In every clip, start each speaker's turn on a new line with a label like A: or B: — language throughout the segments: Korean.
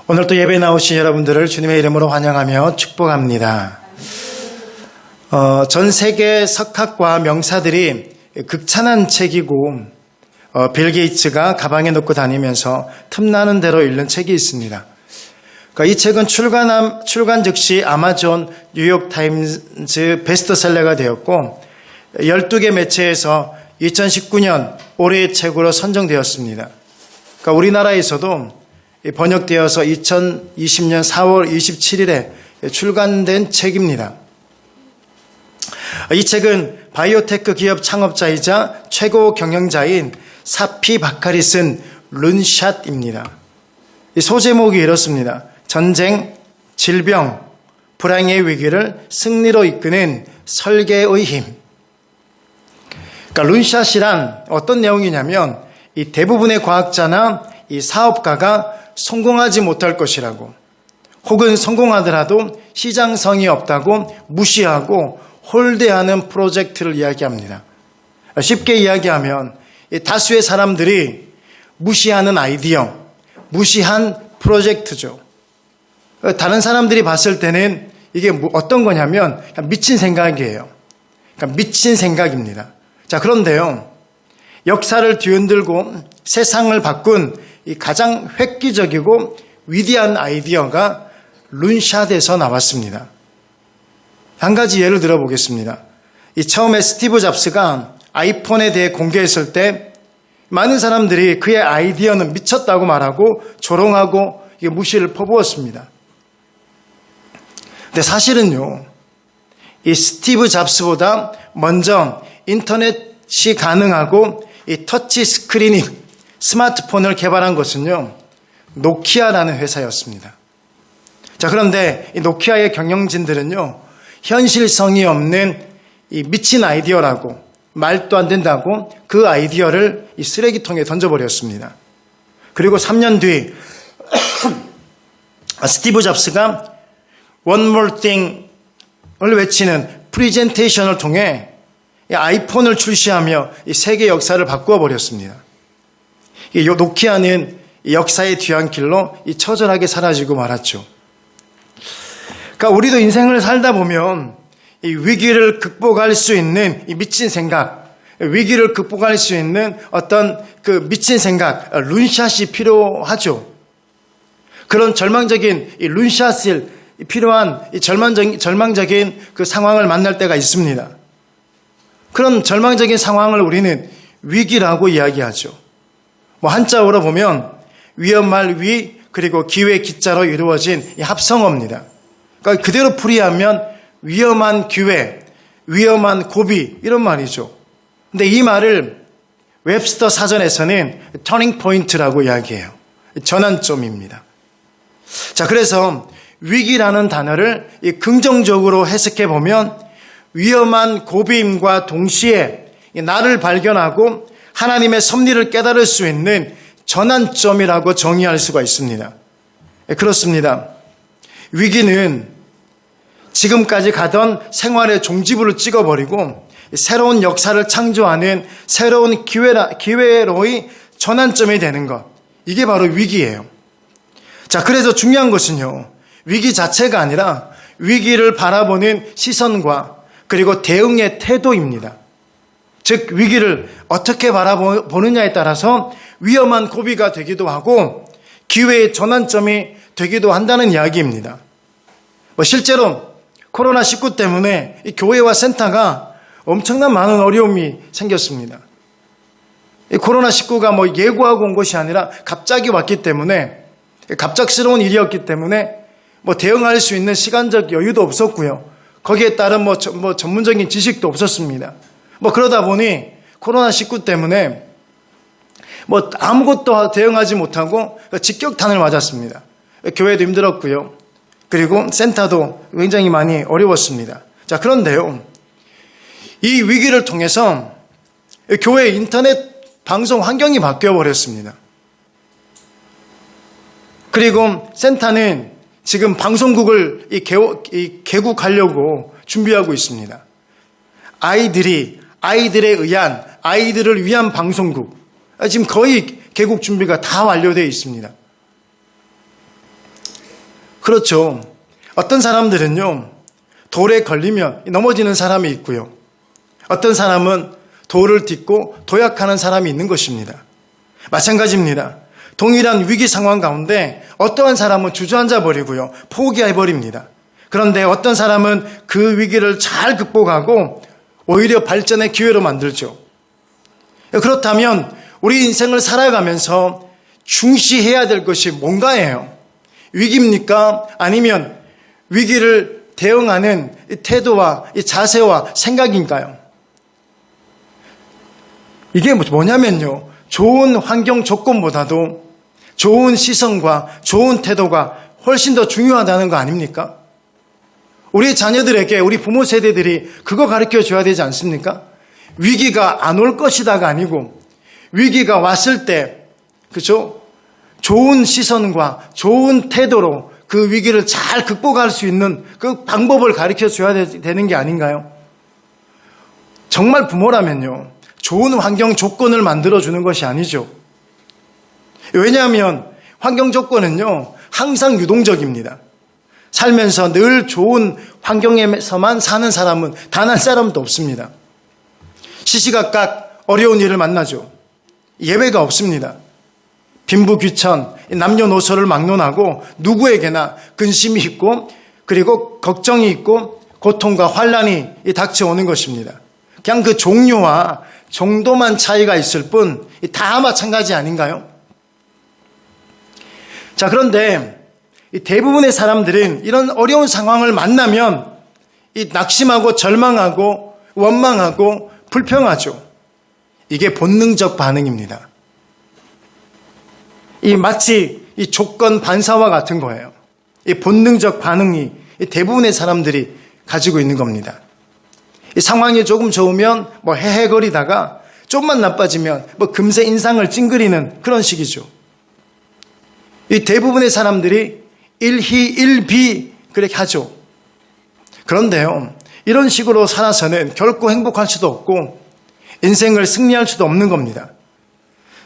A: 오늘 또 예배에 나오신 여러분들을 주님의 이름으로 환영하며 축복합니다. 전 세계 석학과 명사들이 극찬한 책이고 빌 게이츠가 가방에 넣고 다니면서 틈나는 대로 읽는 책이 있습니다. 이 책은 출간 즉시 아마존, 뉴욕타임즈 베스트셀러가 되었고 12개 매체에서 2019년 올해의 책으로 선정되었습니다. 우리나라에서도 번역되어서 2020년 4월 27일에 출간된 책입니다. 이 책은 바이오테크 기업 창업자이자 최고 경영자인 사피 바카리 쓴 룬샷입니다. 이 소제목이 이렇습니다. 전쟁, 질병, 불황의 위기를 승리로 이끄는 설계의 힘. 룬샷이란 어떤 내용이냐면 이 대부분의 과학자나 이 사업가가 성공하지 못할 것이라고, 혹은 성공하더라도 시장성이 없다고 무시하고 홀대하는 프로젝트를 이야기합니다. 쉽게 이야기하면 다수의 사람들이 무시하는 아이디어, 무시한 프로젝트죠. 다른 사람들이 봤을 때는 이게 어떤 거냐면 미친 생각이에요. 미친 생각입니다. 자, 그런데요, 역사를 뒤흔들고 세상을 바꾼 이 가장 획기적이고 위대한 아이디어가 룬샷에서 나왔습니다. 한 가지 예를 들어보겠습니다. 처음에 스티브 잡스가 아이폰에 대해 공개했을 때 많은 사람들이 그의 아이디어는 미쳤다고 말하고 조롱하고 무시를 퍼부었습니다. 근데 사실은요, 이 스티브 잡스보다 먼저 인터넷이 가능하고 이 터치 스크린이 스마트폰을 개발한 것은요, 노키아라는 회사였습니다. 자, 그런데 이 노키아의 경영진들은요, 현실성이 없는 이 미친 아이디어라고, 말도 안 된다고 그 아이디어를 이 쓰레기통에 던져버렸습니다. 그리고 3년 뒤 스티브 잡스가 One More Thing을 외치는 프리젠테이션을 통해 이 아이폰을 출시하며 이 세계 역사를 바꾸어 버렸습니다. 이 노키아는 역사의 뒤안길로 이 처절하게 사라지고 말았죠. 그러니까 우리도 인생을 살다 보면 이 위기를 극복할 수 있는 이 미친 생각, 위기를 극복할 수 있는 어떤 그 미친 생각, 룬샷이 필요하죠. 그런 절망적인 이 룬샷이 필요한 이 절망적인 그 상황을 만날 때가 있습니다. 그런 절망적인 상황을 우리는 위기라고 이야기하죠. 한자어로 보면 위험할 위, 그리고 기회 기자로 이루어진 이 합성어입니다. 그러니까 그대로 풀이하면 위험한 기회, 위험한 고비, 이런 말이죠. 근데 이 말을 웹스터 사전에서는 터닝 포인트라고 이야기해요. 전환점입니다. 자, 그래서 위기라는 단어를 긍정적으로 해석해 보면 위험한 고비임과 동시에 나를 발견하고 하나님의 섭리를 깨달을 수 있는 전환점이라고 정의할 수가 있습니다. 그렇습니다. 위기는 지금까지 가던 생활의 종지부를 찍어버리고 새로운 역사를 창조하는 새로운 기회로의 전환점이 되는 것. 이게 바로 위기예요. 자, 그래서 중요한 것은요, 위기 자체가 아니라 위기를 바라보는 시선과 그리고 대응의 태도입니다. 즉, 위기를 어떻게 바라보느냐에 따라서 위험한 고비가 되기도 하고 기회의 전환점이 되기도 한다는 이야기입니다. 실제로 코로나19 때문에 이 교회와 센터가 엄청난 많은 어려움이 생겼습니다. 이 코로나19가 예고하고 온 것이 아니라 갑자기 왔기 때문에, 갑작스러운 일이었기 때문에 대응할 수 있는 시간적 여유도 없었고요. 거기에 따른 전문적인 지식도 없었습니다. 그러다 보니 코로나19 때문에 아무것도 대응하지 못하고 직격탄을 맞았습니다. 교회도 힘들었고요. 그리고 센터도 굉장히 많이 어려웠습니다. 자, 그런데요, 이 위기를 통해서 교회 인터넷 방송 환경이 바뀌어 버렸습니다. 그리고 센터는 지금 방송국을 개국하려고 준비하고 있습니다. 아이들을 위한 방송국. 지금 거의 개국 준비가 다 완료되어 있습니다. 그렇죠. 어떤 사람들은요, 돌에 걸리면 넘어지는 사람이 있고요. 어떤 사람은 돌을 딛고 도약하는 사람이 있는 것입니다. 마찬가지입니다. 동일한 위기 상황 가운데 어떠한 사람은 주저앉아 버리고요. 포기해 버립니다. 그런데 어떤 사람은 그 위기를 잘 극복하고 오히려 발전의 기회로 만들죠. 그렇다면 우리 인생을 살아가면서 중시해야 될 것이 뭔가예요? 위기입니까? 아니면 위기를 대응하는 태도와 자세와 생각인가요? 이게 뭐냐면요. 좋은 환경 조건보다도 좋은 시선과 좋은 태도가 훨씬 더 중요하다는 거 아닙니까? 우리 자녀들에게 우리 부모 세대들이 그거 가르쳐 줘야 되지 않습니까? 위기가 안 올 것이다가 아니고 위기가 왔을 때, 그죠? 좋은 시선과 좋은 태도로 그 위기를 잘 극복할 수 있는 그 방법을 가르쳐 줘야 되는 게 아닌가요? 정말 부모라면요. 좋은 환경 조건을 만들어주는 것이 아니죠. 왜냐하면 환경 조건은요, 항상 유동적입니다. 살면서 늘 좋은 환경에서만 사는 사람은 단 한 사람도 없습니다. 시시각각 어려운 일을 만나죠. 예외가 없습니다. 빈부귀천, 남녀노소를 막론하고 누구에게나 근심이 있고 그리고 걱정이 있고 고통과 환란이 닥쳐오는 것입니다. 그냥 그 종류와 정도만 차이가 있을 뿐 다 마찬가지 아닌가요? 자, 그런데 대부분의 사람들은 이런 어려운 상황을 만나면 낙심하고 절망하고 원망하고 불평하죠. 이게 본능적 반응입니다. 마치 조건 반사와 같은 거예요. 이 본능적 반응이 대부분의 사람들이 가지고 있는 겁니다. 이 상황이 조금 좋으면 헤헤거리다가 좀만 나빠지면 금세 인상을 찡그리는 그런 식이죠. 이 대부분의 사람들이 일희일비 그렇게 하죠. 그런데요, 이런 식으로 살아서는 결코 행복할 수도 없고 인생을 승리할 수도 없는 겁니다.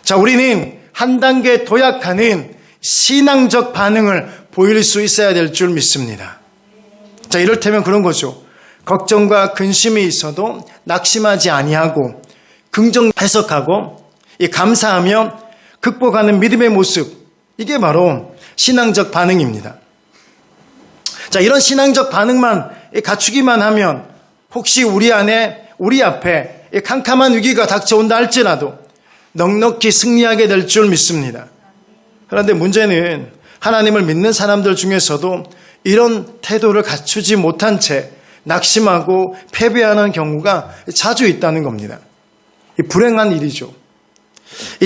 A: 자, 우리는 한 단계 도약하는 신앙적 반응을 보일 수 있어야 될 줄 믿습니다. 자, 이를테면 그런 거죠. 걱정과 근심이 있어도 낙심하지 아니하고 긍정 해석하고 감사하며 극복하는 믿음의 모습, 이게 바로 신앙적 반응입니다. 자, 이런 신앙적 반응만 갖추기만 하면 혹시 우리 앞에 캄캄한 위기가 닥쳐온다 할지라도 넉넉히 승리하게 될 줄 믿습니다. 그런데 문제는 하나님을 믿는 사람들 중에서도 이런 태도를 갖추지 못한 채 낙심하고 패배하는 경우가 자주 있다는 겁니다. 불행한 일이죠.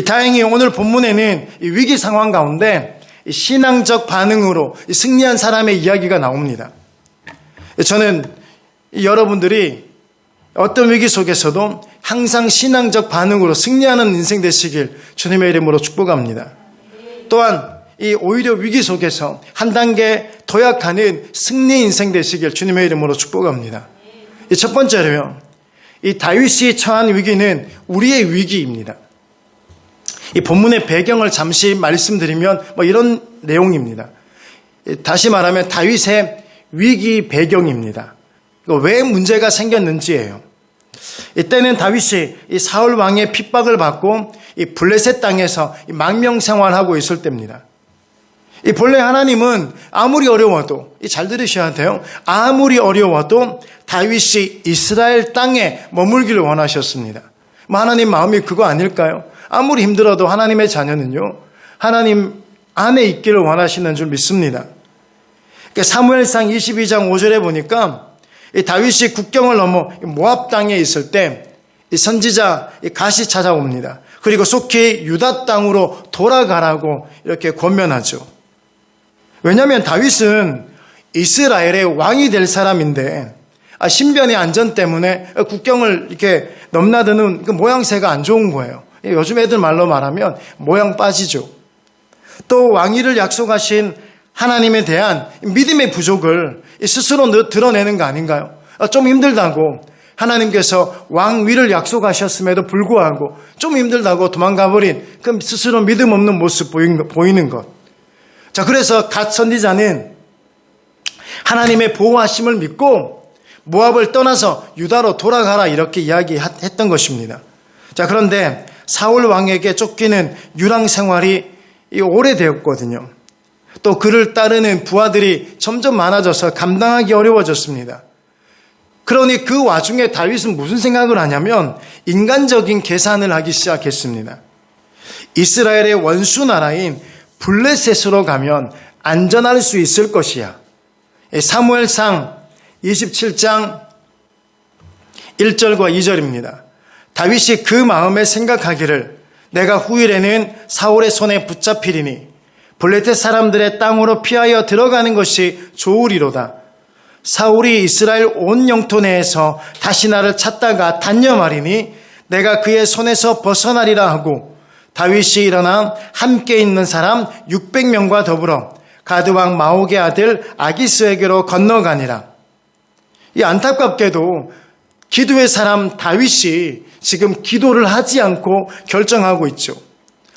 A: 다행히 오늘 본문에는 위기 상황 가운데 신앙적 반응으로 승리한 사람의 이야기가 나옵니다. 저는 여러분들이 어떤 위기 속에서도 항상 신앙적 반응으로 승리하는 인생 되시길 주님의 이름으로 축복합니다. 또한 오히려 위기 속에서 한 단계 도약하는 승리 인생 되시길 주님의 이름으로 축복합니다. 첫 번째로요, 이 다윗이 처한 위기는 우리의 위기입니다. 이 본문의 배경을 잠시 말씀드리면 이런 내용입니다. 다시 말하면 다윗의 위기 배경입니다. 왜 문제가 생겼는지예요. 이때는 다윗이 이 사울 왕의 핍박을 받고 이 블레셋 땅에서 망명 생활하고 있을 때입니다. 이 본래 하나님은 아무리 어려워도, 잘 들으셔야 돼요. 아무리 어려워도 다윗이 이스라엘 땅에 머물기를 원하셨습니다. 하나님 마음이 그거 아닐까요? 아무리 힘들어도 하나님의 자녀는요, 하나님 안에 있기를 원하시는 줄 믿습니다. 사무엘상 22장 5절에 보니까 다윗이 국경을 넘어 모압 땅에 있을 때 선지자 갓이 찾아옵니다. 그리고 속히 유다 땅으로 돌아가라고 이렇게 권면하죠. 왜냐하면 다윗은 이스라엘의 왕이 될 사람인데 신변의 안전 때문에 국경을 이렇게 넘나드는 그 모양새가 안 좋은 거예요. 요즘 애들 말로 말하면 모양 빠지죠. 또 왕위를 약속하신 하나님에 대한 믿음의 부족을 스스로 드러내는 거 아닌가요? 좀 힘들다고 하나님께서 왕위를 약속하셨음에도 불구하고 좀 힘들다고 도망가버린 그 스스로 믿음 없는 모습 보이는 것. 자, 그래서 갓 선지자는 하나님의 보호하심을 믿고 모압을 떠나서 유다로 돌아가라 이렇게 이야기했던 것입니다. 자, 그런데 사울 왕에게 쫓기는 유랑 생활이 오래되었거든요. 또 그를 따르는 부하들이 점점 많아져서 감당하기 어려워졌습니다. 그러니 그 와중에 다윗은 무슨 생각을 하냐면 인간적인 계산을 하기 시작했습니다. 이스라엘의 원수 나라인 블레셋으로 가면 안전할 수 있을 것이야. 사무엘상 27장 1절과 2절입니다. 다윗이 그 마음에 생각하기를 내가 후일에는 사울의 손에 붙잡히리니 블레셋 사람들의 땅으로 피하여 들어가는 것이 좋으리로다. 사울이 이스라엘 온 영토 내에서 다시 나를 찾다가 단념하리니 내가 그의 손에서 벗어나리라 하고 다윗이 일어나 함께 있는 사람 600명과 더불어 가드왕 마옥의 아들 아기스에게로 건너가니라. 이 안타깝게도 기도의 사람 다윗이 지금 기도를 하지 않고 결정하고 있죠.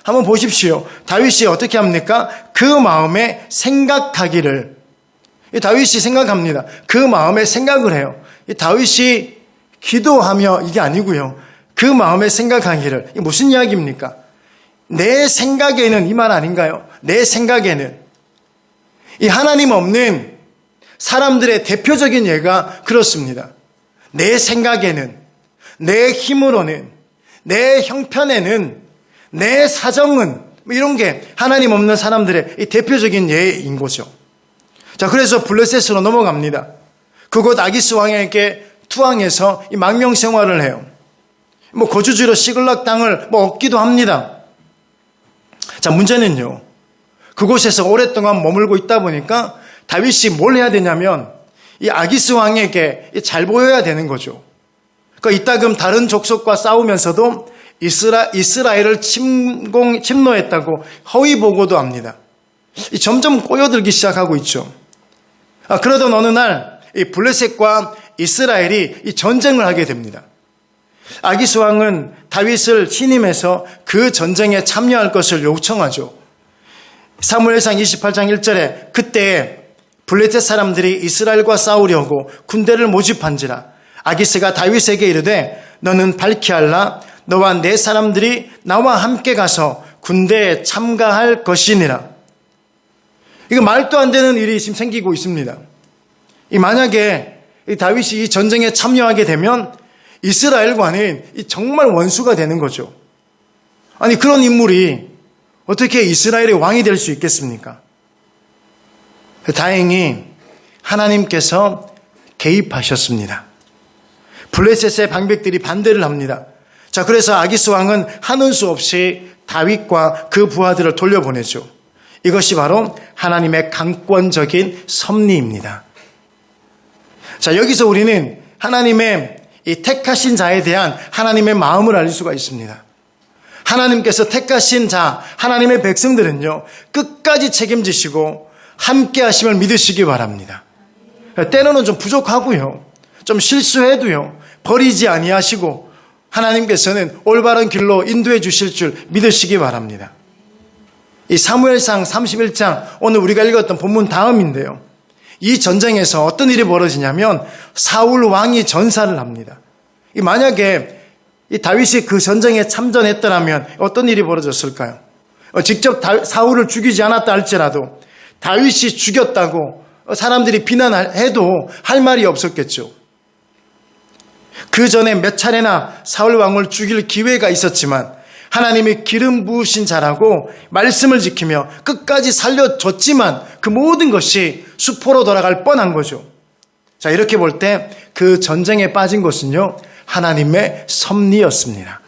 A: 한번 보십시오. 다윗이 어떻게 합니까? 그 마음에 생각하기를. 다윗이 생각합니다. 그 마음에 생각을 해요. 다윗이 기도하며 이게 아니고요. 그 마음에 생각하기를. 이게 무슨 이야기입니까? 내 생각에는 이 말 아닌가요? 내 생각에는. 이 하나님 없는 사람들의 대표적인 예가 그렇습니다. 내 생각에는, 내 힘으로는, 내 형편에는, 내 사정은 이런 게 하나님 없는 사람들의 이 대표적인 예인 거죠. 자, 그래서 블레셋으로 넘어갑니다. 그곳 아기스 왕에게 투항해서 이 망명 생활을 해요. 거주지로 시글락 땅을 얻기도 합니다. 자, 문제는요. 그곳에서 오랫동안 머물고 있다 보니까 다윗이 뭘 해야 되냐면 이 아기스 왕에게 잘 보여야 되는 거죠. 그러니까 이따금 다른 족속과 싸우면서도 이스라엘을 침노했다고 허위 보고도 합니다. 점점 꼬여들기 시작하고 있죠. 그러던 어느 날 이 블레셋과 이스라엘이 이 전쟁을 하게 됩니다. 아기스 왕은 다윗을 신임해서 그 전쟁에 참여할 것을 요청하죠. 사무엘상 28장 1절에 그때 블레셋 사람들이 이스라엘과 싸우려고 군대를 모집한지라 아기스가 다윗에게 이르되 너는 발키할라 너와 내 사람들이 나와 함께 가서 군대에 참가할 것이니라. 이거 말도 안 되는 일이 지금 생기고 있습니다. 만약에 다윗이 이 전쟁에 참여하게 되면 이스라엘과는 정말 원수가 되는 거죠. 아니 그런 인물이 어떻게 이스라엘의 왕이 될 수 있겠습니까? 다행히 하나님께서 개입하셨습니다. 블레셋의 방백들이 반대를 합니다. 자, 그래서 아기스 왕은 하는 수 없이 다윗과 그 부하들을 돌려보내죠. 이것이 바로 하나님의 강권적인 섭리입니다. 자, 여기서 우리는 하나님의 이 택하신 자에 대한 하나님의 마음을 알 수가 있습니다. 하나님께서 택하신 자, 하나님의 백성들은요, 끝까지 책임지시고 함께 하심을 믿으시기 바랍니다. 때로는 좀 부족하고요, 좀 실수해도요, 버리지 아니하시고 하나님께서는 올바른 길로 인도해 주실 줄 믿으시기 바랍니다. 이 사무엘상 31장, 오늘 우리가 읽었던 본문 다음인데요. 이 전쟁에서 어떤 일이 벌어지냐면 사울 왕이 전사를 합니다. 만약에 이 다윗이 그 전쟁에 참전했더라면 어떤 일이 벌어졌을까요? 직접 사울을 죽이지 않았다 할지라도 다윗이 죽였다고 사람들이 비난해도 할 말이 없었겠죠. 그 전에 몇 차례나 사울 왕을 죽일 기회가 있었지만 하나님이 기름 부으신 자라고 말씀을 지키며 끝까지 살려줬지만 그 모든 것이 수포로 돌아갈 뻔한 거죠. 자, 이렇게 볼 때 그 전쟁에 빠진 것은요, 하나님의 섭리였습니다.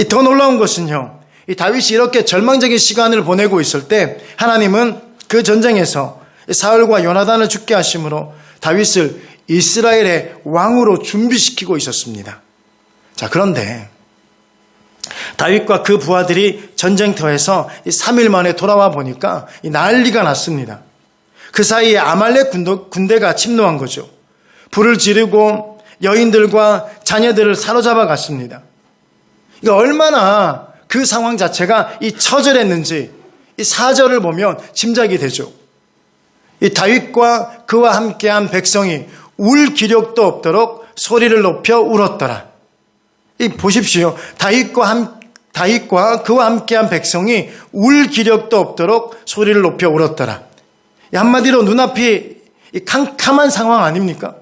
A: 더 놀라운 것은요, 이 다윗이 이렇게 절망적인 시간을 보내고 있을 때 하나님은 그 전쟁에서 사울과 요나단을 죽게 하심으로 다윗을 이스라엘의 왕으로 준비시키고 있었습니다. 자, 그런데 다윗과 그 부하들이 전쟁터에서 3일 만에 돌아와 보니까 난리가 났습니다. 그 사이에 아말렉 군대가 침노한 거죠. 불을 지르고 여인들과 자녀들을 사로잡아 갔습니다. 이거 얼마나 그 상황 자체가 처절했는지 이 4절을 보면 짐작이 되죠. 이 다윗과 그와 함께한 백성이 울 기력도 없도록 소리를 높여 울었더라. 이 보십시오. 다윗과 그와 함께한 백성이 울 기력도 없도록 소리를 높여 울었더라. 한마디로 눈앞이 캄캄한 상황 아닙니까?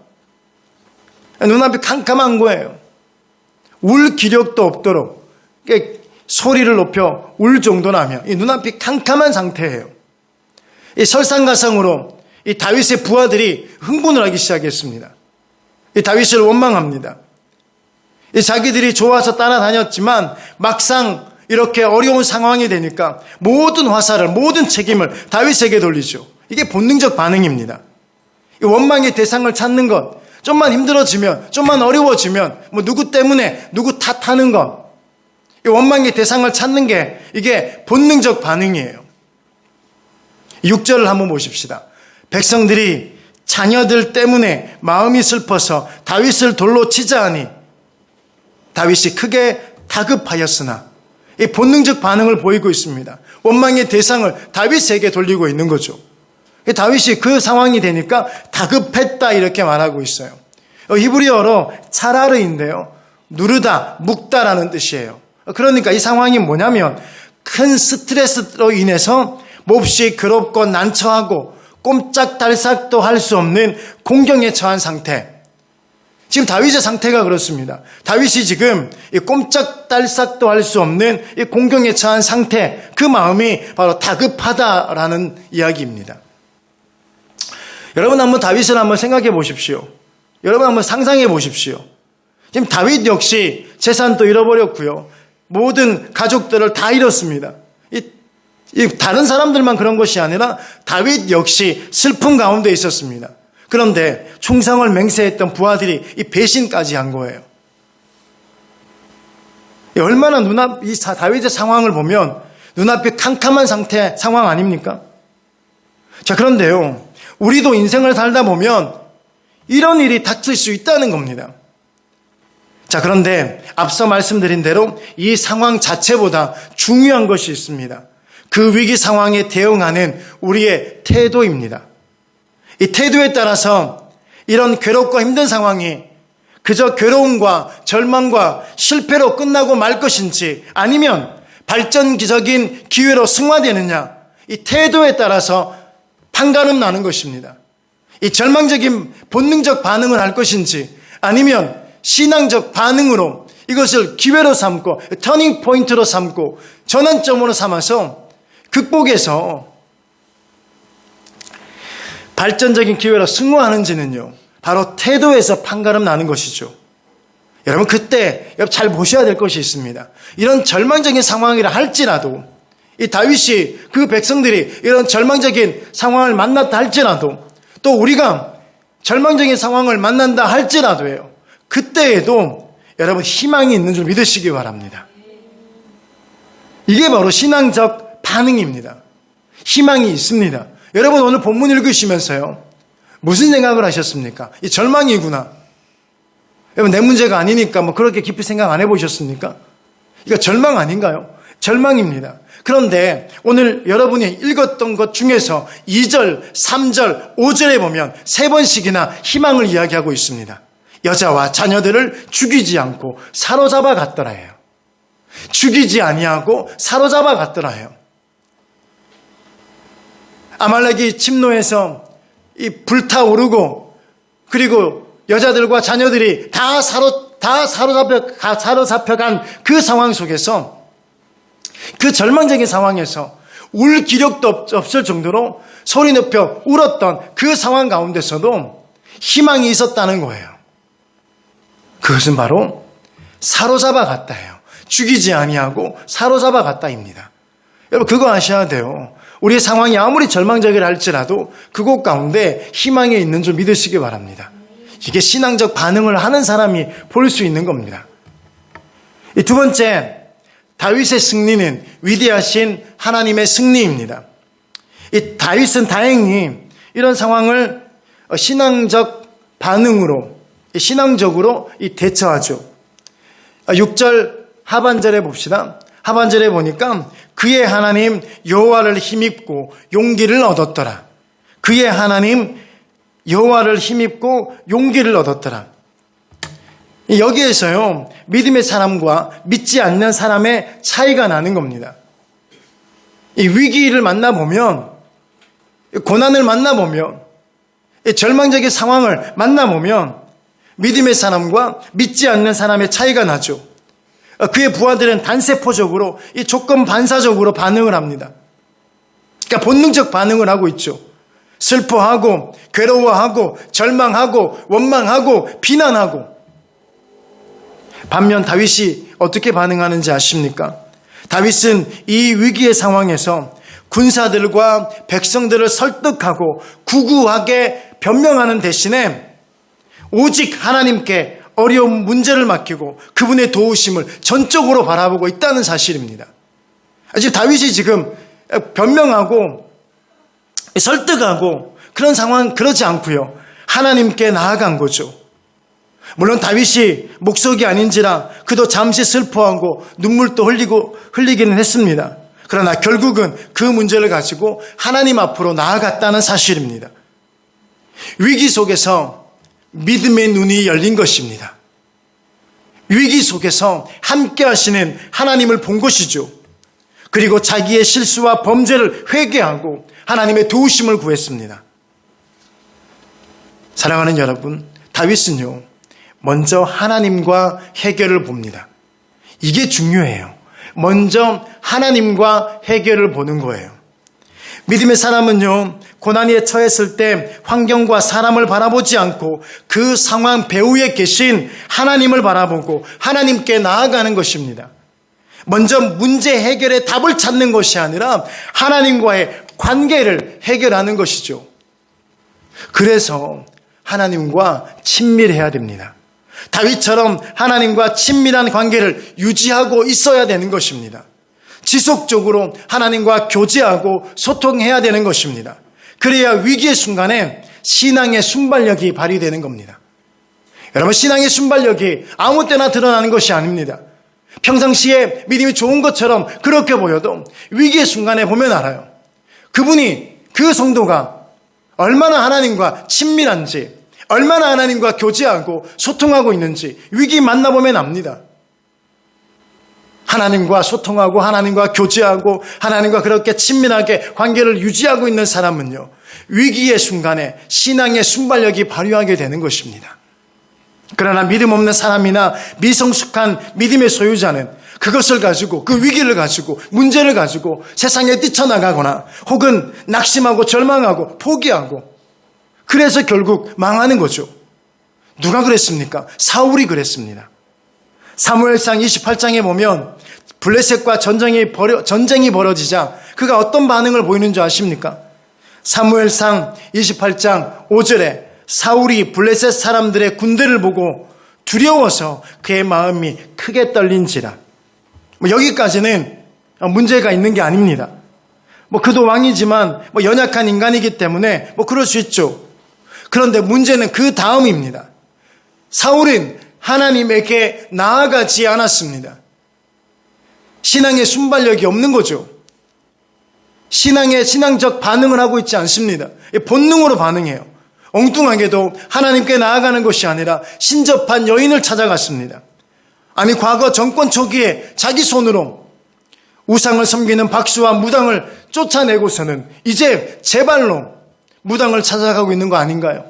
A: 눈앞이 캄캄한 거예요. 울 기력도 없도록 소리를 높여 울 정도라면 이 눈앞이 캄캄한 상태예요. 이 설상가상으로 이 다윗의 부하들이 흥분을 하기 시작했습니다. 이 다윗을 원망합니다. 이 자기들이 좋아서 따라다녔지만 막상 이렇게 어려운 상황이 되니까 모든 화살을, 모든 책임을 다윗에게 돌리죠. 이게 본능적 반응입니다. 이 원망의 대상을 찾는 것, 좀만 힘들어지면, 좀만 어려워지면 누구 때문에 누구 탓하는 것, 이 원망의 대상을 찾는 게 이게 본능적 반응이에요. 6절을 한번 보십시다. 백성들이 자녀들 때문에 마음이 슬퍼서 다윗을 돌로 치자 하니 다윗이 크게 다급하였으나 이 본능적 반응을 보이고 있습니다. 원망의 대상을 다윗에게 돌리고 있는 거죠. 다윗이 그 상황이 되니까 다급했다 이렇게 말하고 있어요. 히브리어로 차라르인데요. 누르다, 묵다라는 뜻이에요. 그러니까 이 상황이 뭐냐면 큰 스트레스로 인해서 몹시 괴롭고 난처하고 꼼짝달싹도 할 수 없는 공경에 처한 상태. 지금 다윗의 상태가 그렇습니다. 다윗이 지금 꼼짝달싹도 할 수 없는 이 공경에 처한 상태, 그 마음이 바로 다급하다라는 이야기입니다. 여러분 한번 다윗을 한번 생각해 보십시오. 여러분 한번 상상해 보십시오. 지금 다윗 역시 재산도 잃어버렸고요. 모든 가족들을 다 잃었습니다. 다른 사람들만 그런 것이 아니라 다윗 역시 슬픔 가운데 있었습니다. 그런데 충성을 맹세했던 부하들이 이 배신까지 한 거예요. 얼마나 이 다윗의 상황을 보면 눈앞이 캄캄한 상황 아닙니까? 자, 그런데요, 우리도 인생을 살다 보면 이런 일이 닥칠 수 있다는 겁니다. 자, 그런데 앞서 말씀드린 대로 이 상황 자체보다 중요한 것이 있습니다. 그 위기 상황에 대응하는 우리의 태도입니다. 이 태도에 따라서 이런 괴롭고 힘든 상황이 그저 괴로움과 절망과 실패로 끝나고 말 것인지 아니면 발전기적인 기회로 승화되느냐, 이 태도에 따라서 판가름 나는 것입니다. 이 절망적인 본능적 반응을 할 것인지 아니면 신앙적 반응으로 이것을 기회로 삼고 터닝 포인트로 삼고 전환점으로 삼아서 극복해서 발전적인 기회로 승화하는지는요, 바로 태도에서 판가름 나는 것이죠. 여러분, 그때 잘 보셔야 될 것이 있습니다. 이런 절망적인 상황이라 할지라도 이 다윗이 그 백성들이 이런 절망적인 상황을 만났다 할지라도 또 우리가 절망적인 상황을 만난다 할지라도요, 그때에도 여러분 희망이 있는 줄 믿으시기 바랍니다. 이게 바로 신앙적 반응입니다. 희망이 있습니다. 여러분 오늘 본문 읽으시면서요, 무슨 생각을 하셨습니까? 이 절망이구나. 여러분 내 문제가 아니니까 그렇게 깊이 생각 안 해보셨습니까? 이거 절망 아닌가요? 절망입니다. 그런데 오늘 여러분이 읽었던 것 중에서 2절, 3절, 5절에 보면 3번씩이나 희망을 이야기하고 있습니다. 여자와 자녀들을 죽이지 않고 사로잡아 갔더라 해요. 죽이지 아니하고 사로잡아 갔더라 해요. 아말렉이 침노해서 이 불타오르고 그리고 여자들과 자녀들이 다 사로잡혀간 그 상황 속에서, 그 절망적인 상황에서 울 기력도 없을 정도로 소리 높여 울었던 그 상황 가운데서도 희망이 있었다는 거예요. 그것은 바로 사로잡아 갔다예요. 죽이지 아니하고 사로잡아 갔다입니다. 여러분 그거 아셔야 돼요. 우리의 상황이 아무리 절망적이라 할지라도 그곳 가운데 희망이 있는 줄 믿으시기 바랍니다. 이게 신앙적 반응을 하는 사람이 볼 수 있는 겁니다. 이 두 번째, 다윗의 승리는 위대하신 하나님의 승리입니다. 이 다윗은 다행히 이런 상황을 신앙적 반응으로, 신앙적으로 대처하죠. 6절 하반절에 봅시다. 하반절에 보니까 그의 하나님 여호와를 힘입고 용기를 얻었더라. 그의 하나님 여호와를 힘입고 용기를 얻었더라. 여기에서요, 믿음의 사람과 믿지 않는 사람의 차이가 나는 겁니다. 이 위기를 만나보면, 고난을 만나보면, 이 절망적인 상황을 만나보면 믿음의 사람과 믿지 않는 사람의 차이가 나죠. 그의 부하들은 단세포적으로, 이 조건 반사적으로 반응을 합니다. 그러니까 본능적 반응을 하고 있죠. 슬퍼하고, 괴로워하고, 절망하고, 원망하고, 비난하고. 반면 다윗이 어떻게 반응하는지 아십니까? 다윗은 이 위기의 상황에서 군사들과 백성들을 설득하고 구구하게 변명하는 대신에 오직 하나님께 어려운 문제를 맡기고 그분의 도우심을 전적으로 바라보고 있다는 사실입니다. 지금 다윗이 지금 변명하고 설득하고 그런 상황 그러지 않고요. 하나님께 나아간 거죠. 물론 다윗이 목석이 아닌지라 그도 잠시 슬퍼하고 눈물도 흘리기는 했습니다. 그러나 결국은 그 문제를 가지고 하나님 앞으로 나아갔다는 사실입니다. 위기 속에서 믿음의 눈이 열린 것입니다. 위기 속에서 함께 하시는 하나님을 본 것이죠. 그리고 자기의 실수와 범죄를 회개하고 하나님의 도우심을 구했습니다. 사랑하는 여러분, 다윗은요, 먼저 하나님과 해결을 봅니다. 이게 중요해요. 먼저 하나님과 해결을 보는 거예요. 믿음의 사람은요, 고난에 처했을 때 환경과 사람을 바라보지 않고 그 상황 배후에 계신 하나님을 바라보고 하나님께 나아가는 것입니다. 먼저 문제 해결의 답을 찾는 것이 아니라 하나님과의 관계를 해결하는 것이죠. 그래서 하나님과 친밀해야 됩니다. 다윗처럼 하나님과 친밀한 관계를 유지하고 있어야 되는 것입니다. 지속적으로 하나님과 교제하고 소통해야 되는 것입니다. 그래야 위기의 순간에 신앙의 순발력이 발휘되는 겁니다. 여러분, 신앙의 순발력이 아무 때나 드러나는 것이 아닙니다. 평상시에 믿음이 좋은 것처럼 그렇게 보여도 위기의 순간에 보면 알아요. 그 성도가 얼마나 하나님과 친밀한지, 얼마나 하나님과 교제하고 소통하고 있는지 위기 만나보면 압니다. 하나님과 소통하고 하나님과 교제하고 하나님과 그렇게 친밀하게 관계를 유지하고 있는 사람은요, 위기의 순간에 신앙의 순발력이 발휘하게 되는 것입니다. 그러나 믿음 없는 사람이나 미성숙한 믿음의 소유자는 그것을 가지고, 그 위기를 가지고, 문제를 가지고 세상에 뛰쳐나가거나 혹은 낙심하고 절망하고 포기하고, 그래서 결국 망하는 거죠. 누가 그랬습니까? 사울이 그랬습니다. 사무엘상 28장에 보면 블레셋과 전쟁이 벌어지자 그가 어떤 반응을 보이는 줄 아십니까? 사무엘상 28장 5절에 사울이 블레셋 사람들의 군대를 보고 두려워서 그의 마음이 크게 떨린지라. 여기까지는 문제가 있는 게 아닙니다. 그도 왕이지만 연약한 인간이기 때문에 그럴 수 있죠. 그런데 문제는 그 다음입니다. 사울은 하나님에게 나아가지 않았습니다. 신앙의 순발력이 없는 거죠. 신앙적 반응을 하고 있지 않습니다. 본능으로 반응해요. 엉뚱하게도 하나님께 나아가는 것이 아니라 신접한 여인을 찾아갔습니다. 아니, 과거 정권 초기에 자기 손으로 우상을 섬기는 박수와 무당을 쫓아내고서는 이제 제 발로 무당을 찾아가고 있는 거 아닌가요?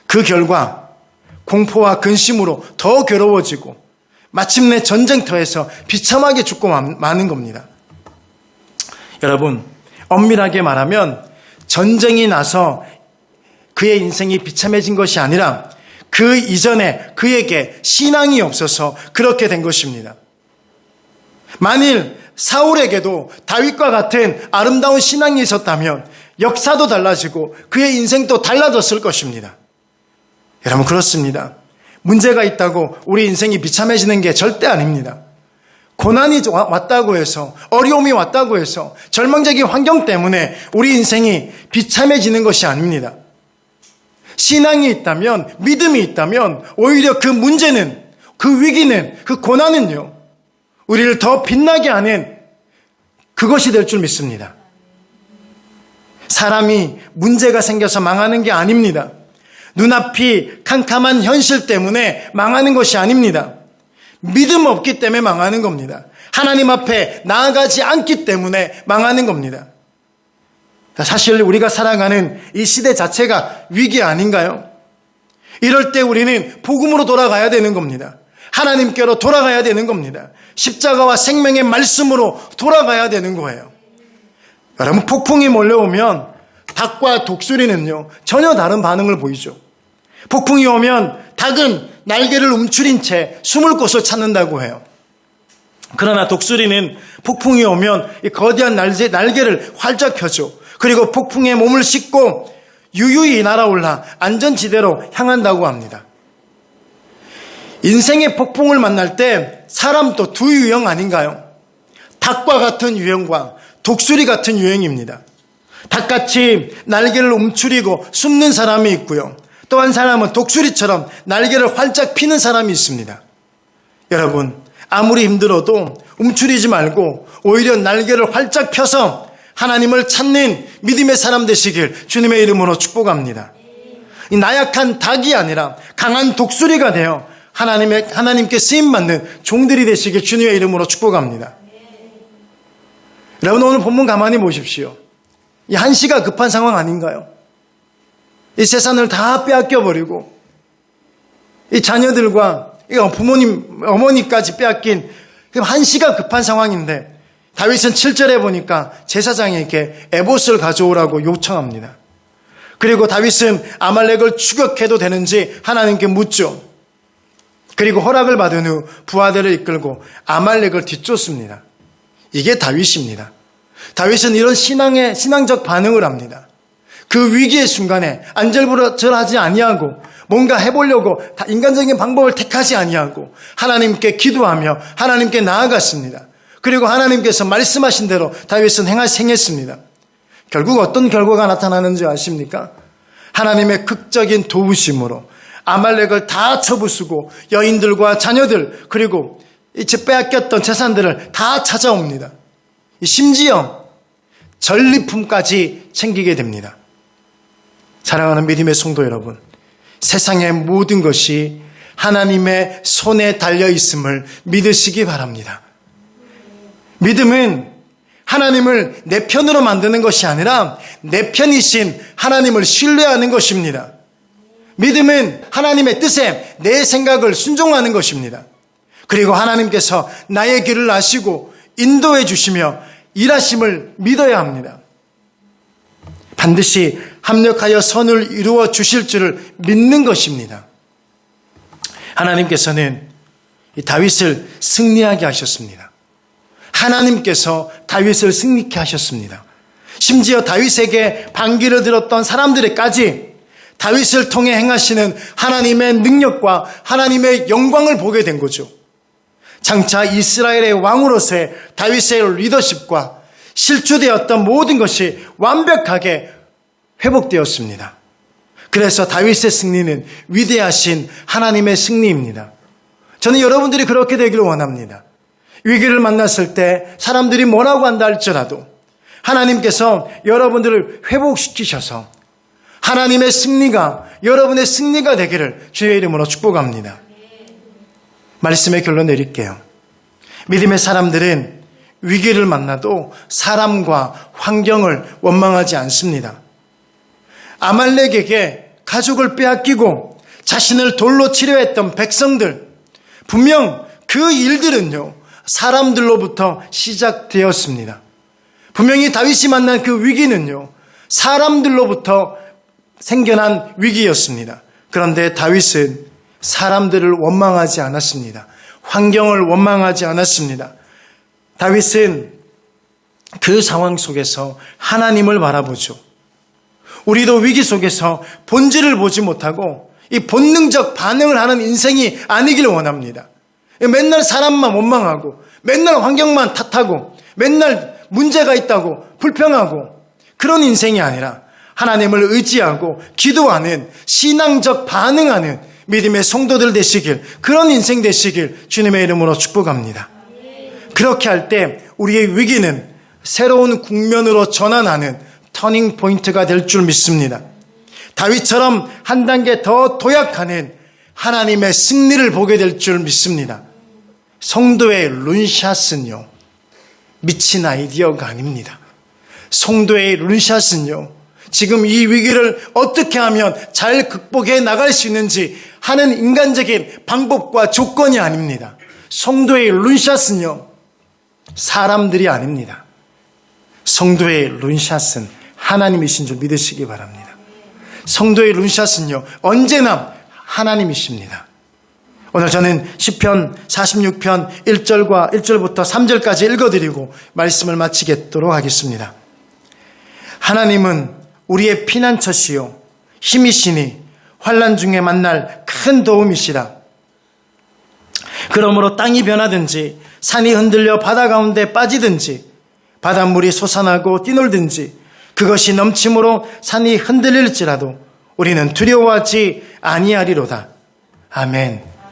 A: 그 결과 공포와 근심으로 더 괴로워지고 마침내 전쟁터에서 비참하게 죽고 마는 겁니다. 여러분, 엄밀하게 말하면 전쟁이 나서 그의 인생이 비참해진 것이 아니라 그 이전에 그에게 신앙이 없어서 그렇게 된 것입니다. 만일 사울에게도 다윗과 같은 아름다운 신앙이 있었다면 역사도 달라지고 그의 인생도 달라졌을 것입니다. 여러분, 그렇습니다. 문제가 있다고 우리 인생이 비참해지는 게 절대 아닙니다. 고난이 왔다고 해서, 어려움이 왔다고 해서, 절망적인 환경 때문에 우리 인생이 비참해지는 것이 아닙니다. 신앙이 있다면, 믿음이 있다면 오히려 그 문제는, 그 위기는, 그 고난은요, 우리를 더 빛나게 하는 그것이 될 줄 믿습니다. 사람이 문제가 생겨서 망하는 게 아닙니다. 눈앞이 캄캄한 현실 때문에 망하는 것이 아닙니다. 믿음 없기 때문에 망하는 겁니다. 하나님 앞에 나아가지 않기 때문에 망하는 겁니다. 사실 우리가 살아가는 이 시대 자체가 위기 아닌가요? 이럴 때 우리는 복음으로 돌아가야 되는 겁니다. 하나님께로 돌아가야 되는 겁니다. 십자가와 생명의 말씀으로 돌아가야 되는 거예요. 여러분, 폭풍이 몰려오면 닭과 독수리는요, 전혀 다른 반응을 보이죠. 폭풍이 오면 닭은 날개를 움츠린 채 숨을 곳을 찾는다고 해요. 그러나 독수리는 폭풍이 오면 이 거대한 날개를 활짝 펴죠. 그리고 폭풍에 몸을 싣고 유유히 날아올라 안전지대로 향한다고 합니다. 인생의 폭풍을 만날 때 사람도 두 유형 아닌가요? 닭과 같은 유형과 독수리 같은 유형입니다. 닭같이 날개를 움츠리고 숨는 사람이 있고요. 또 한 사람은 독수리처럼 날개를 활짝 피는 사람이 있습니다. 여러분, 아무리 힘들어도 움츠리지 말고 오히려 날개를 활짝 펴서 하나님을 찾는 믿음의 사람 되시길 주님의 이름으로 축복합니다. 이 나약한 닭이 아니라 강한 독수리가 되어 하나님께 쓰임받는 종들이 되시길 주님의 이름으로 축복합니다. 여러분, 오늘 본문 가만히 보십시오. 이 한시가 급한 상황 아닌가요? 이 재산을 다 빼앗겨버리고 이 자녀들과 부모님, 어머니까지 빼앗긴 한시가 급한 상황인데 다윗은 7절에 보니까 제사장에게 에봇을 가져오라고 요청합니다. 그리고 다윗은 아말렉을 추격해도 되는지 하나님께 묻죠. 그리고 허락을 받은 후 부하들을 이끌고 아말렉을 뒤쫓습니다. 이게 다윗입니다. 다윗은 이런 신앙적 반응을 합니다. 그 위기의 순간에 안절부절하지 아니하고 뭔가 해보려고 인간적인 방법을 택하지 아니하고 하나님께 기도하며 하나님께 나아갔습니다. 그리고 하나님께서 말씀하신 대로 다윗은 행했습니다. 결국 어떤 결과가 나타나는지 아십니까? 하나님의 극적인 도우심으로 아말렉을 다 쳐부수고 여인들과 자녀들 그리고 이제 빼앗겼던 재산들을 다 찾아옵니다. 심지어 전리품까지 챙기게 됩니다. 사랑하는 믿음의 성도 여러분, 세상의 모든 것이 하나님의 손에 달려 있음을 믿으시기 바랍니다. 믿음은 하나님을 내 편으로 만드는 것이 아니라 내 편이신 하나님을 신뢰하는 것입니다. 믿음은 하나님의 뜻에 내 생각을 순종하는 것입니다. 그리고 하나님께서 나의 길을 아시고 인도해 주시며 일하심을 믿어야 합니다. 반드시 합력하여 선을 이루어 주실 줄을 믿는 것입니다. 하나님께서는 다윗을 승리하게 하셨습니다. 하나님께서 다윗을 승리케 하셨습니다. 심지어 다윗에게 반기를 들었던 사람들에까지 다윗을 통해 행하시는 하나님의 능력과 하나님의 영광을 보게 된 거죠. 장차 이스라엘의 왕으로서의 다윗의 리더십과 실추되었던 모든 것이 완벽하게 회복되었습니다. 그래서 다윗의 승리는 위대하신 하나님의 승리입니다. 저는 여러분들이 그렇게 되기를 원합니다. 위기를 만났을 때 사람들이 뭐라고 한다 할지라도 하나님께서 여러분들을 회복시키셔서 하나님의 승리가 여러분의 승리가 되기를 주의 이름으로 축복합니다. 말씀의 결론 내릴게요. 믿음의 사람들은 위기를 만나도 사람과 환경을 원망하지 않습니다. 아말렉에게 가족을 빼앗기고 자신을 돌로 치려 했던 백성들, 분명 그 일들은요, 사람들로부터 시작되었습니다. 분명히 다윗이 만난 그 위기는요, 사람들로부터 생겨난 위기였습니다. 그런데 다윗은 사람들을 원망하지 않았습니다. 환경을 원망하지 않았습니다. 다윗은 그 상황 속에서 하나님을 바라보죠. 우리도 위기 속에서 본질을 보지 못하고 이 본능적 반응을 하는 인생이 아니기를 원합니다. 맨날 사람만 원망하고 맨날 환경만 탓하고 맨날 문제가 있다고 불평하고 그런 인생이 아니라 하나님을 의지하고 기도하는 신앙적 반응하는 믿음의 성도들 되시길, 그런 인생 되시길 주님의 이름으로 축복합니다. 그렇게 할 때 우리의 위기는 새로운 국면으로 전환하는 터닝 포인트가 될 줄 믿습니다. 다윗처럼 한 단계 더 도약하는 하나님의 승리를 보게 될 줄 믿습니다. 성도의 룬샷은요, 미친 아이디어가 아닙니다. 성도의 룬샷은요, 지금 이 위기를 어떻게 하면 잘 극복해 나갈 수 있는지 하는 인간적인 방법과 조건이 아닙니다. 성도의 룬샷은요, 사람들이 아닙니다. 성도의 룬샷은 하나님이신 줄 믿으시기 바랍니다. 성도의 룬샷은요, 언제나 하나님이십니다. 오늘 저는 시편 46편 1절부터 3절까지 읽어드리고 말씀을 마치겠도록 하겠습니다. 하나님은 우리의 피난처시요 힘이시니 환난 중에 만날 큰 도움이시라. 그러므로 땅이 변하든지 산이 흔들려 바다 가운데 빠지든지 바닷물이 솟아나고 뛰놀든지 그것이 넘침으로 산이 흔들릴지라도 우리는 두려워하지 아니하리로다. 아멘.